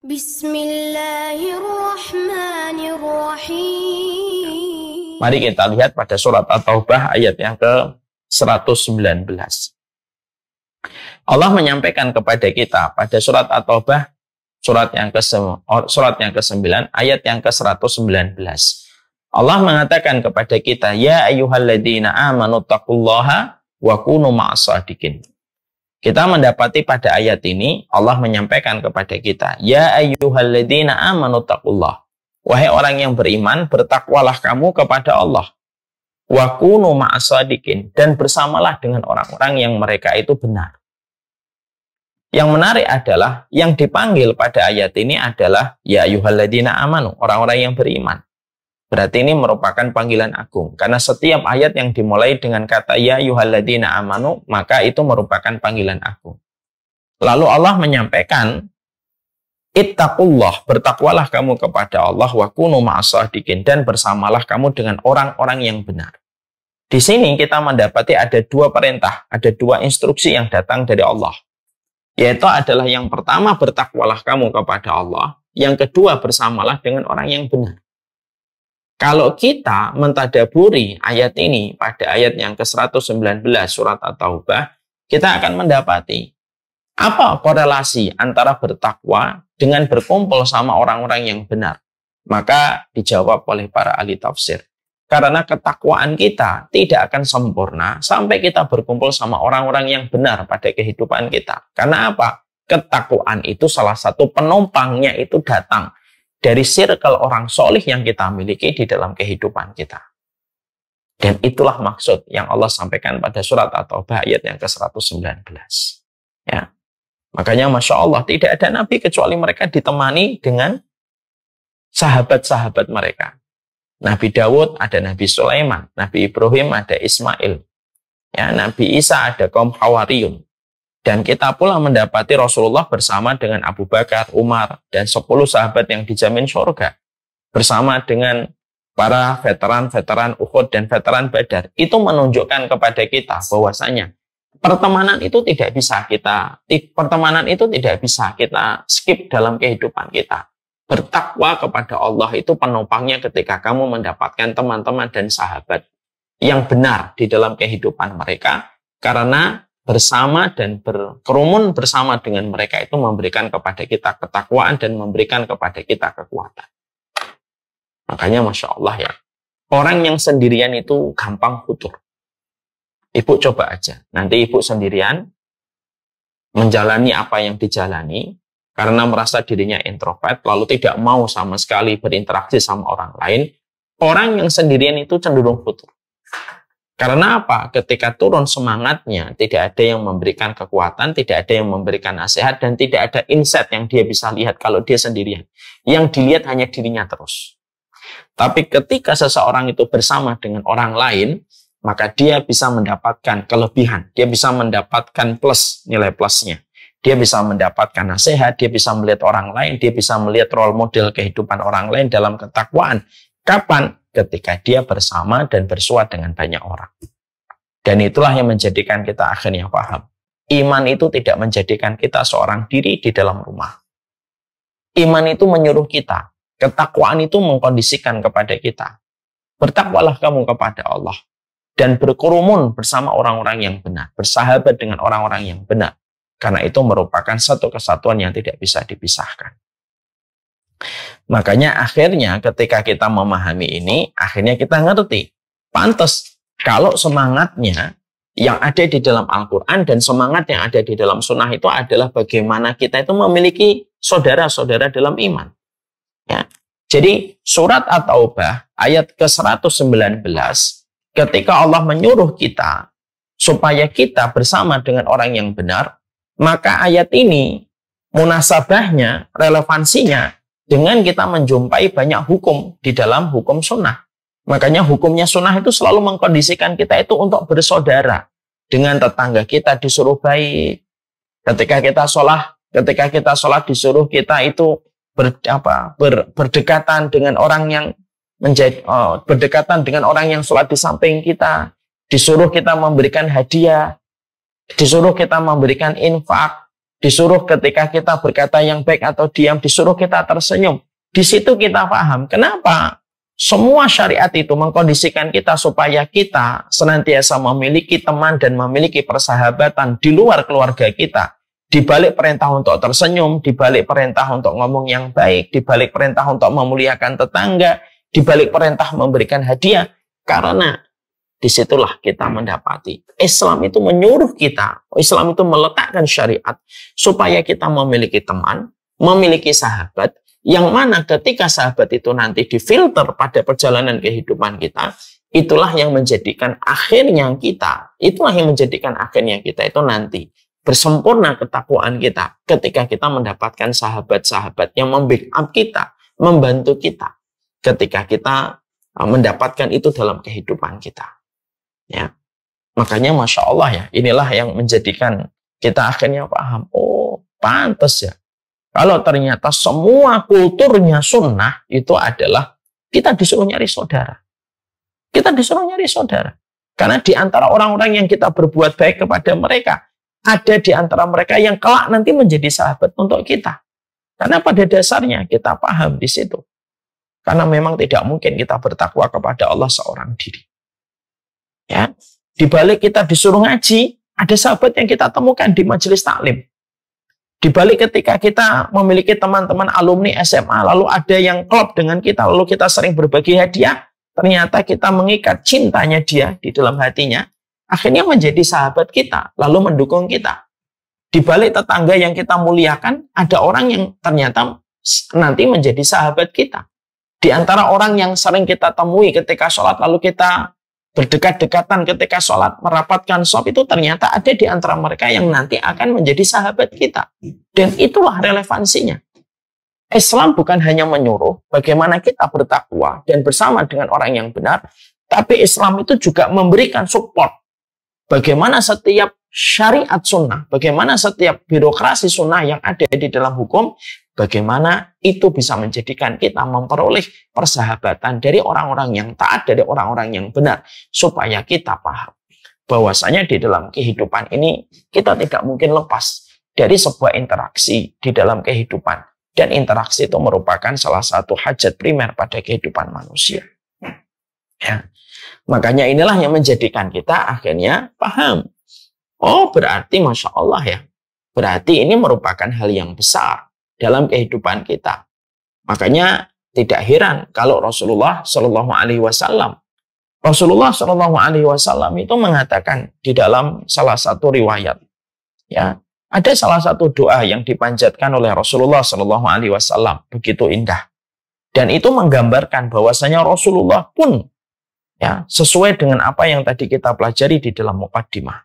Bismillahirrahmanirrahim. Mari kita lihat pada surat At-Taubah ayat yang ke-119. Allah menyampaikan kepada kita pada surat At-Taubah surat yang ke-9 ayat yang ke-119. Allah mengatakan kepada kita, ya ayyuhalladzina amanu taqullaha wa kunu ma'as-shadiqin. Kita mendapati pada ayat ini Allah menyampaikan kepada kita, ya ayyuhalladzina amanu taqullah. Wahai orang yang beriman, bertakwalah kamu kepada Allah. Wa kunu ma'as-shadiqin, dan bersamalah dengan orang-orang yang mereka itu benar. Yang menarik adalah yang dipanggil pada ayat ini adalah ya ayyuhalladzina amanu, orang-orang yang beriman. Berarti ini merupakan panggilan agung. Karena setiap ayat yang dimulai dengan kata ya ayyuhalladzina amanu, maka itu merupakan panggilan agung. Lalu Allah menyampaikan, ittaqullah, bertakwalah kamu kepada Allah, wa kunu ma'as-shadiqin, dan bersamalah kamu dengan orang-orang yang benar. Di sini kita mendapati ada dua perintah, ada dua instruksi yang datang dari Allah. Yaitu adalah yang pertama, bertakwalah kamu kepada Allah. Yang kedua, bersamalah dengan orang yang benar. Kalau kita mentadaburi ayat ini pada ayat yang ke-119 surat At-Taubah, kita akan mendapati apa korelasi antara bertakwa dengan berkumpul sama orang-orang yang benar. Maka dijawab oleh para ahli tafsir. Karena ketakwaan kita tidak akan sempurna sampai kita berkumpul sama orang-orang yang benar pada kehidupan kita. Karena apa? Ketakwaan itu salah satu penumpangnya itu datang dari circle orang solih yang kita miliki di dalam kehidupan kita. Dan itulah maksud yang Allah sampaikan pada surat At-Taubah ayat yang ke-119. Ya. Makanya Masya Allah, tidak ada Nabi kecuali mereka ditemani dengan sahabat-sahabat mereka. Nabi Dawud ada Nabi Sulaiman, Nabi Ibrahim ada Ismail, ya, Nabi Isa ada kaum Hawariyun. Dan kita pula mendapati Rasulullah bersama dengan Abu Bakar, Umar, dan 10 sahabat yang dijamin surga. Bersama dengan para veteran-veteran Uhud dan veteran Badar. Itu menunjukkan kepada kita bahwasanya pertemanan itu tidak bisa kita skip dalam kehidupan kita. Bertakwa kepada Allah itu penopangnya ketika kamu mendapatkan teman-teman dan sahabat yang benar di dalam kehidupan mereka. Karena bersama dan berkerumun bersama dengan mereka itu memberikan kepada kita ketakwaan dan memberikan kepada kita kekuatan. Makanya Masya Allah ya, orang yang sendirian itu gampang futur. Ibu coba aja, nanti ibu sendirian menjalani apa yang dijalani karena merasa dirinya introvert, lalu tidak mau sama sekali berinteraksi sama orang lain. Orang yang sendirian itu cenderung futur. Karena apa? Ketika turun semangatnya, tidak ada yang memberikan kekuatan, tidak ada yang memberikan nasihat, dan tidak ada insight yang dia bisa lihat kalau dia sendirian. Yang dilihat hanya dirinya terus. Tapi ketika seseorang itu bersama dengan orang lain, maka dia bisa mendapatkan kelebihan. Dia bisa mendapatkan plus, nilai plusnya. Dia bisa mendapatkan nasihat, dia bisa melihat orang lain, dia bisa melihat role model kehidupan orang lain dalam ketakwaan. Kapan? Ketika dia bersama dan bersua dengan banyak orang. Dan itulah yang menjadikan kita akhirnya paham. Iman itu tidak menjadikan kita seorang diri di dalam rumah. Iman itu menyuruh kita. Ketakwaan itu mengkondisikan kepada kita. Bertakwalah kamu kepada Allah. Dan berkerumun bersama orang-orang yang benar. Bersahabat dengan orang-orang yang benar. Karena itu merupakan satu kesatuan yang tidak bisa dipisahkan. Makanya akhirnya ketika kita memahami ini, akhirnya kita ngerti. Pantes kalau semangatnya yang ada di dalam Al-Quran dan semangat yang ada di dalam sunnah itu adalah bagaimana kita itu memiliki saudara-saudara dalam iman. Ya. Jadi surat At-Taubah ayat ke-119 ketika Allah menyuruh kita supaya kita bersama dengan orang yang benar, maka ayat ini munasabahnya, relevansinya dengan kita menjumpai banyak hukum di dalam hukum sunnah. Makanya hukumnya sunnah itu selalu mengkondisikan kita itu untuk bersaudara. Dengan tetangga kita disuruh baik. Ketika kita sholat disuruh kita itu berdekatan dengan orang yang berdekatan dengan orang yang sholat di samping kita. Disuruh kita memberikan hadiah. Disuruh kita memberikan infak. disuruh ketika kita berkata yang baik atau diam, disuruh kita tersenyum. Di situ kita paham kenapa semua syariat itu mengkondisikan kita supaya kita senantiasa memiliki teman dan memiliki persahabatan di luar keluarga kita. Di balik perintah untuk tersenyum, di balik perintah untuk ngomong yang baik, di balik perintah untuk memuliakan tetangga, di balik perintah memberikan hadiah. Karena disitulah kita mendapati Islam itu menyuruh kita, Islam itu meletakkan syariat supaya kita memiliki teman, memiliki sahabat, yang mana ketika sahabat itu nanti difilter pada perjalanan kehidupan kita, itulah yang menjadikan akhirnya kita, itu nanti bersempurna ketakwaan kita ketika kita mendapatkan sahabat-sahabat yang membackup kita, membantu kita ketika kita mendapatkan itu dalam kehidupan kita. Ya, makanya Masya Allah ya, inilah yang menjadikan kita akhirnya paham, oh pantas ya, kalau ternyata semua kulturnya sunnah itu adalah kita disuruh nyari saudara. Kita disuruh nyari saudara. Karena di antara orang-orang yang kita berbuat baik kepada mereka, ada di antara mereka yang kelak nanti menjadi sahabat untuk kita. Karena pada dasarnya kita paham di situ. Karena memang tidak mungkin kita bertakwa kepada Allah seorang diri. Ya, di balik kita disuruh ngaji, ada sahabat yang kita temukan di majelis taklim. Di balik ketika kita memiliki teman-teman alumni SMA, lalu ada yang klop dengan kita, lalu kita sering berbagi hadiah, ternyata kita mengikat cintanya dia di dalam hatinya, akhirnya menjadi sahabat kita, lalu mendukung kita. Di balik tetangga yang kita muliakan, ada orang yang ternyata nanti menjadi sahabat kita. Di antara orang yang sering kita temui ketika sholat, lalu kita berdekat-dekatan ketika sholat, merapatkan shaf, itu ternyata ada di antara mereka yang nanti akan menjadi sahabat kita. Dan itulah relevansinya. Islam bukan hanya menyuruh bagaimana kita bertakwa dan bersama dengan orang yang benar, tapi Islam itu juga memberikan support. Bagaimana setiap syariat sunnah, bagaimana setiap birokrasi sunnah yang ada di dalam hukum, bagaimana itu bisa menjadikan kita memperoleh persahabatan dari orang-orang yang taat, dari orang-orang yang benar, supaya kita paham bahwasanya di dalam kehidupan ini kita tidak mungkin lepas dari sebuah interaksi di dalam kehidupan, dan interaksi itu merupakan salah satu hajat primer pada kehidupan manusia. Ya. Makanya inilah yang menjadikan kita akhirnya paham. Oh, berarti Masya Allah ya, berarti ini merupakan hal yang besar dalam kehidupan kita. Makanya tidak heran kalau Rasulullah Shallallahu Alaihi Wasallam itu mengatakan di dalam salah satu riwayat, ya, ada salah satu doa yang dipanjatkan oleh Rasulullah Shallallahu Alaihi Wasallam begitu indah, dan itu menggambarkan bahwasanya Rasulullah pun, ya, sesuai dengan apa yang tadi kita pelajari di dalam muqaddimah.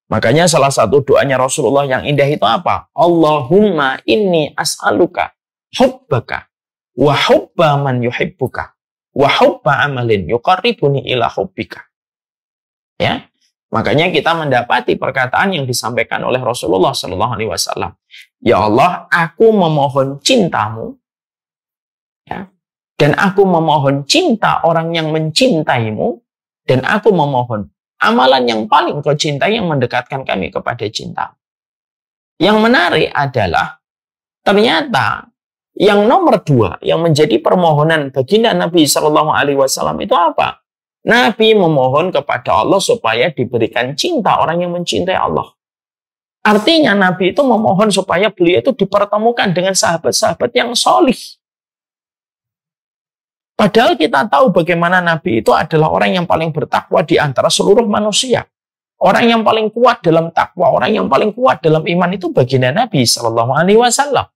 Makanya salah satu doanya Rasulullah yang indah itu apa? Allahumma inni as'aluka hubbaka wa hubba man yuhibbuka wa hubba amalin yuqarribuni ila hubbika. Ya. Makanya kita mendapati perkataan yang disampaikan oleh Rasulullah sallallahu alaihi wasallam. Ya Allah, aku memohon cintamu, ya. Dan aku memohon cinta orang yang mencintaimu, dan aku memohon amalan yang paling kau cintai yang mendekatkan kami kepada cinta. Yang menarik adalah ternyata yang nomor 2 yang menjadi permohonan baginda Nabi Shallallahu Alaihi Wasallam itu apa? Nabi memohon kepada Allah supaya diberikan cinta orang yang mencintai Allah. Artinya Nabi itu memohon supaya beliau itu dipertemukan dengan sahabat-sahabat yang solih. Padahal kita tahu bagaimana Nabi itu adalah orang yang paling bertakwa di antara seluruh manusia. Orang yang paling kuat dalam takwa, orang yang paling kuat dalam iman itu baginda Nabi Shallallahu Alaihi Wasallam.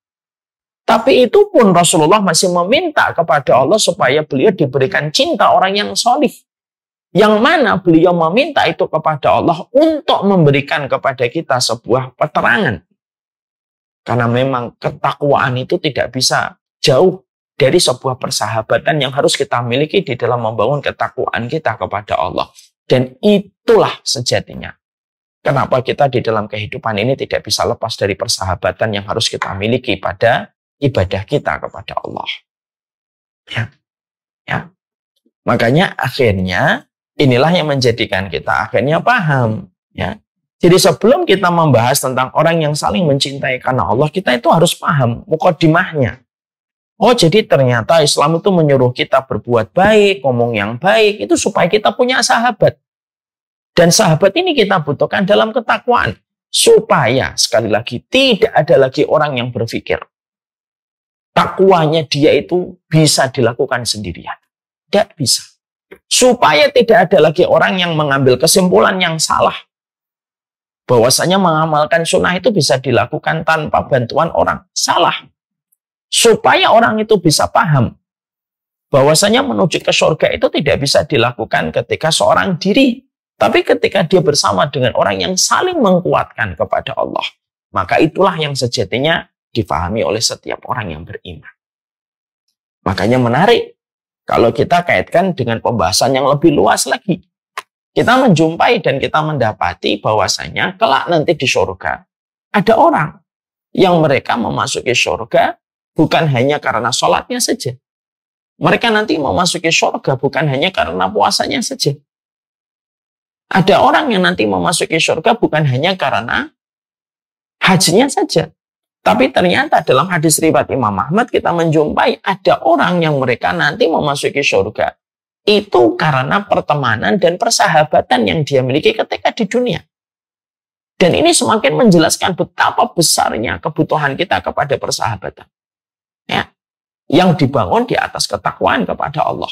Tapi itu pun Rasulullah masih meminta kepada Allah supaya beliau diberikan cinta orang yang solih. Yang mana beliau meminta itu kepada Allah untuk memberikan kepada kita sebuah peterangan. Karena memang ketakwaan itu tidak bisa jauh dari sebuah persahabatan yang harus kita miliki di dalam membangun ketakwaan kita kepada Allah. Dan itulah sejatinya kenapa kita di dalam kehidupan ini tidak bisa lepas dari persahabatan yang harus kita miliki pada ibadah kita kepada Allah. Ya. Ya. Makanya akhirnya inilah yang menjadikan kita akhirnya paham. Ya. Jadi sebelum kita membahas tentang orang yang saling mencintai karena Allah, kita itu harus paham mukadimahnya. Oh, jadi ternyata Islam itu menyuruh kita berbuat baik, ngomong yang baik, itu supaya kita punya sahabat. Dan sahabat ini kita butuhkan dalam ketakwaan. Supaya, sekali lagi, tidak ada lagi orang yang berpikir takwanya dia itu bisa dilakukan sendirian. Tidak bisa. Supaya tidak ada lagi orang yang mengambil kesimpulan yang salah. Bahwasanya mengamalkan sunnah itu bisa dilakukan tanpa bantuan orang. Salah. Supaya orang itu bisa paham bahwasanya menuju ke surga itu tidak bisa dilakukan ketika seorang diri. Tapi ketika dia bersama dengan orang yang saling menguatkan kepada Allah. Maka itulah yang sejatinya difahami oleh setiap orang yang beriman. Makanya menarik kalau kita kaitkan dengan pembahasan yang lebih luas lagi. Kita menjumpai dan kita mendapati bahwasanya kelak nanti di surga ada orang yang mereka memasuki surga bukan hanya karena sholatnya saja. Mereka nanti memasuki surga bukan hanya karena puasanya saja. Ada orang yang nanti memasuki surga bukan hanya karena hajinya saja. Tapi ternyata dalam hadis riwayat Imam Ahmad kita menjumpai ada orang yang mereka nanti memasuki surga. Itu karena pertemanan dan persahabatan yang dia miliki ketika di dunia. Dan ini semakin menjelaskan betapa besarnya kebutuhan kita kepada persahabatan. Ya, yang dibangun di atas ketakwaan kepada Allah.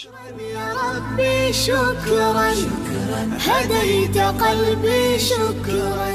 شكرا هديت قلبي شكرا